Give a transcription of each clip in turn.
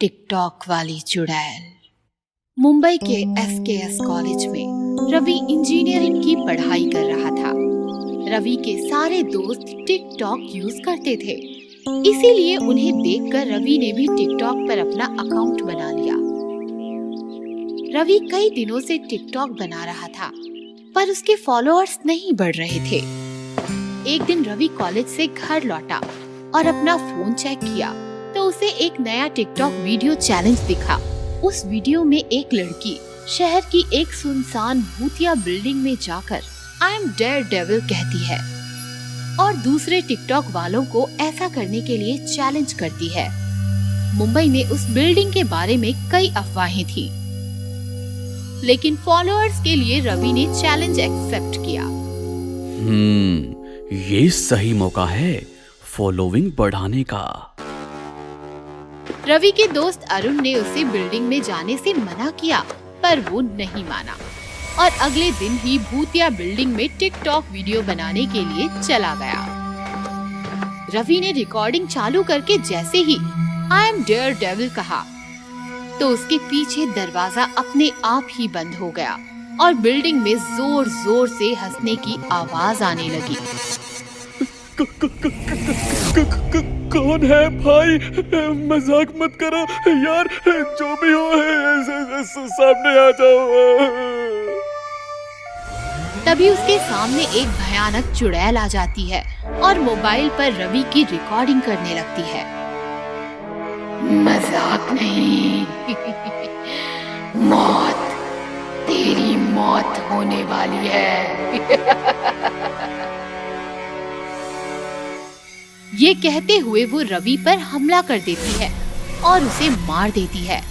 TikTok वाली चुड़ैल। मुंबई के एसकेएस कॉलेज में रवि इंजीनियरिंग की पढ़ाई कर रहा था। रवि के सारे दोस्त टिकटॉक यूज करते थे, इसीलिए उन्हें देखकर रवि ने भी टिकटॉक पर अपना अकाउंट बना लिया। रवि कई दिनों से टिकटॉक बना रहा था, पर उसके फॉलोअर्स नहीं बढ़ रहे थे। एक दिन रवि कॉलेज से घर लौटा और अपना फोन चेक किया तो उसे एक नया टिकटॉक वीडियो चैलेंज दिखा। उस वीडियो में एक लड़की शहर की एक सुनसान भूतिया बिल्डिंग में जाकर आई एम डेयरडेविल कहती है और दूसरे टिकटॉक वालों को ऐसा करने के लिए चैलेंज करती है। मुंबई में उस बिल्डिंग के बारे में कई अफवाहें थी, लेकिन फॉलोअर्स के लिए रवि ने चैलेंज एक्सेप्ट किया। ये सही मौका है फॉलोइंग बढ़ाने का। रवि के दोस्त अरुण ने उसे बिल्डिंग में जाने से मना किया, पर वो नहीं माना और अगले दिन ही भूतिया बिल्डिंग में टिकटॉक वीडियो बनाने के लिए चला गया। रवि ने रिकॉर्डिंग चालू करके जैसे ही आई एम डेयरडेविल कहा तो उसके पीछे दरवाजा अपने आप ही बंद हो गया और बिल्डिंग में जोर जोर से हंसने की आवाज आने लगी। कौन है भाई? मजाक मत करो यार, जो भी हो सामने आ जाओ। तभी उसके सामने एक भयानक चुड़ैल आ जाती है और मोबाइल पर रवि की रिकॉर्डिंग करने लगती है। मजाक नहीं, मौत, तेरी मौत होने वाली है। ये कहते हुए वो रवि पर हमला कर देती है और उसे मार देती है।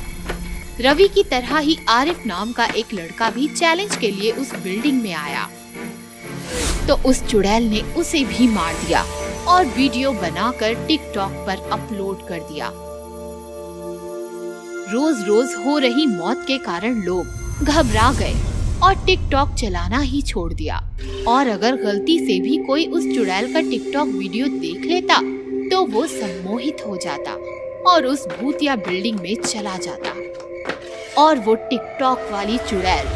रवि की तरह ही आरिफ नाम का एक लड़का भी चैलेंज के लिए उस बिल्डिंग में आया, तो उस चुड़ैल ने उसे भी मार दिया और वीडियो बनाकर टिकटॉक पर अपलोड कर दिया। रोज रोज हो रही मौत के कारण लोग घबरा गए और टिकटॉक चलाना ही छोड़ दिया, और अगर गलती से भी कोई उस चुड़ैल का टिकटॉक वीडियो देख लेता तो वो सम्मोहित हो जाता और उस भूतिया बिल्डिंग में चला जाता और वो टिकटॉक वाली चुड़ैल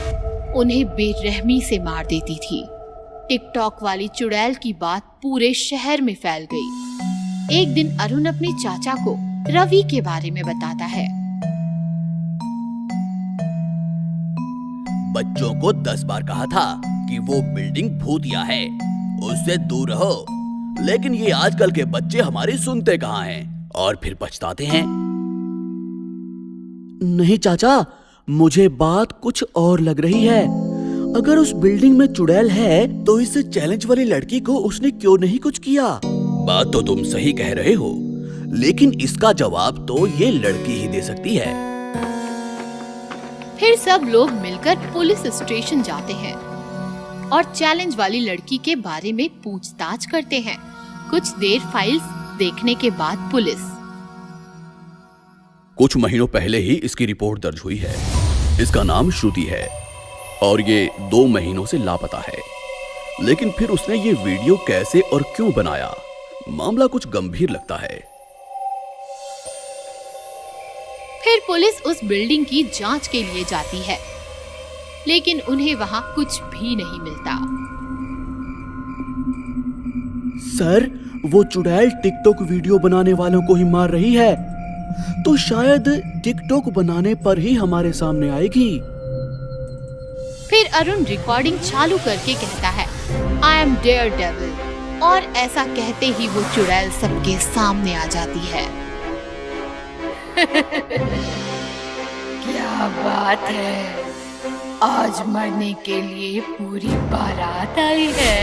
उन्हें बेरहमी से मार देती थी। टिकटॉक वाली चुड़ैल की बात पूरे शहर में फैल गई। एक दिन अरुण अपने चाचा को रवि के बारे में बताता है। बच्चों को 10 बार कहा था कि वो बिल्डिंग भूतिया है, उससे दूर रहो, लेकिन ये आजकल के बच्चे हमारी सुनते कहाँ हैं और फिर पछताते हैं। नहीं चाचा, मुझे बात कुछ और लग रही है। अगर उस बिल्डिंग में चुड़ैल है तो इस चैलेंज वाली लड़की को उसने क्यों नहीं कुछ किया? बात तो तुम सही कह रहे हो, लेकिन इसका जवाब तो ये लड़की ही दे सकती है। फिर सब लोग मिलकर पुलिस स्टेशन जाते हैं और चैलेंज वाली लड़की के बारे में पूछताछ करते हैं। कुछ देर फाइल्स देखने के बाद पुलिस कुछ महीनों पहले ही इसकी रिपोर्ट दर्ज हुई है। इसका नाम श्रुति है और ये 2 महीनों से लापता है, लेकिन फिर उसने ये वीडियो कैसे और क्यों बनाया? मामला कुछ गंभीर लगता है। फिर पुलिस उस बिल्डिंग की जांच के लिए जाती है, लेकिन उन्हें वहां कुछ भी नहीं मिलता। सर, वो चुड़ैल टिकटॉक वीडियो बनाने वालों को ही मार रही है, तो शायद टिकटॉक बनाने पर ही हमारे सामने आएगी। फिर अरुण रिकॉर्डिंग चालू करके कहता है आई एम डेयरडेविल, और ऐसा कहते ही वो चुड़ैल सबके सामने आ जाती है। क्या बात है, आज मरने के लिए पूरी बारात आई है।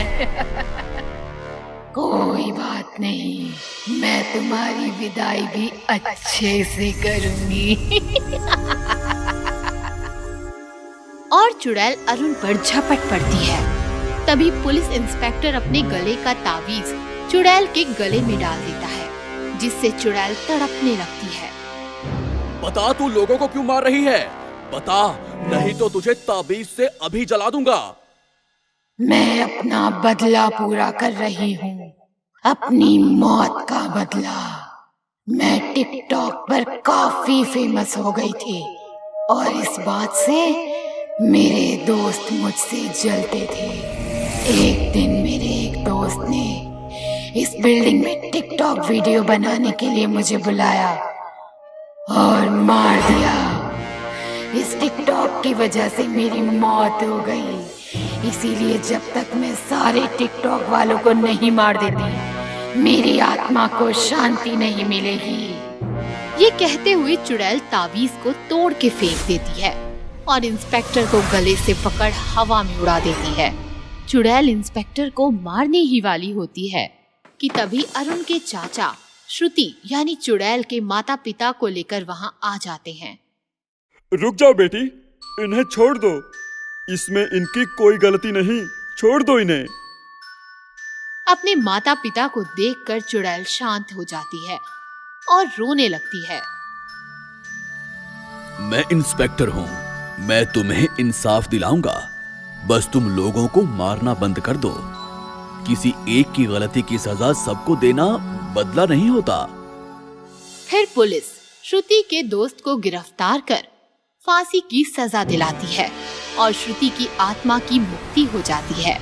कोई बात नहीं, मैं तुम्हारी विदाई भी अच्छे से करूंगी। और चुड़ैल अरुण पर झपट पड़ती है। तभी पुलिस इंस्पेक्टर अपने गले का तावीज चुड़ैल के गले में डाल देता है, जिससे चुड़ैल तड़पने लगती है। बता, तू लोगों को क्यों मार रही है? बता, नहीं तो तुझे ताबीज से अभी जला दूंगा। मैं अपना बदला पूरा कर रही हूँ, अपनी मौत का बदला। मैं टिकटॉक पर काफी फेमस हो गई थी और इस बात से मेरे दोस्त मुझसे जलते थे। एक दिन मेरे एक दोस्त ने इस बिल्डिंग में टिकटॉक वीडियो बनाने के लिए मुझे बुलाया और मार दिया। इस टिकटॉक की वजह से मेरी मौत हो गई। इसीलिए जब तक मैं सारे टिकटॉक वालों को नहीं मार देती, मेरी आत्मा को शांति नहीं मिलेगी। ये कहते हुए चुड़ैल ताबीज को तोड़ के फेंक देती है और इंस्पेक्टर को गले से पकड़ हवा में उड़ा देती है। चुड़ैल इंस्पेक्टर को मारने ही वाली होती है कि तभी अरुण के चाचा श्रुति यानी चुड़ैल के माता पिता को लेकर वहां आ जाते हैं। रुक जाओ बेटी, इन्हें छोड़ दो। इसमें इनकी कोई गलती नहीं, छोड़ दो इन्हें। अपने माता पिता को देखकर चुड़ैल शांत हो जाती है और रोने लगती है। मैं इंस्पेक्टर हूँ, मैं तुम्हें इंसाफ दिलाऊंगा। बस तुम लोगों को मारना बंद कर दो। किसी एक की गलती की सजा सबको देना बदला नहीं होता। फिर पुलिस श्रुति के दोस्त को गिरफ्तार कर फांसी की सजा दिलाती है और श्रुति की आत्मा की मुक्ति हो जाती है।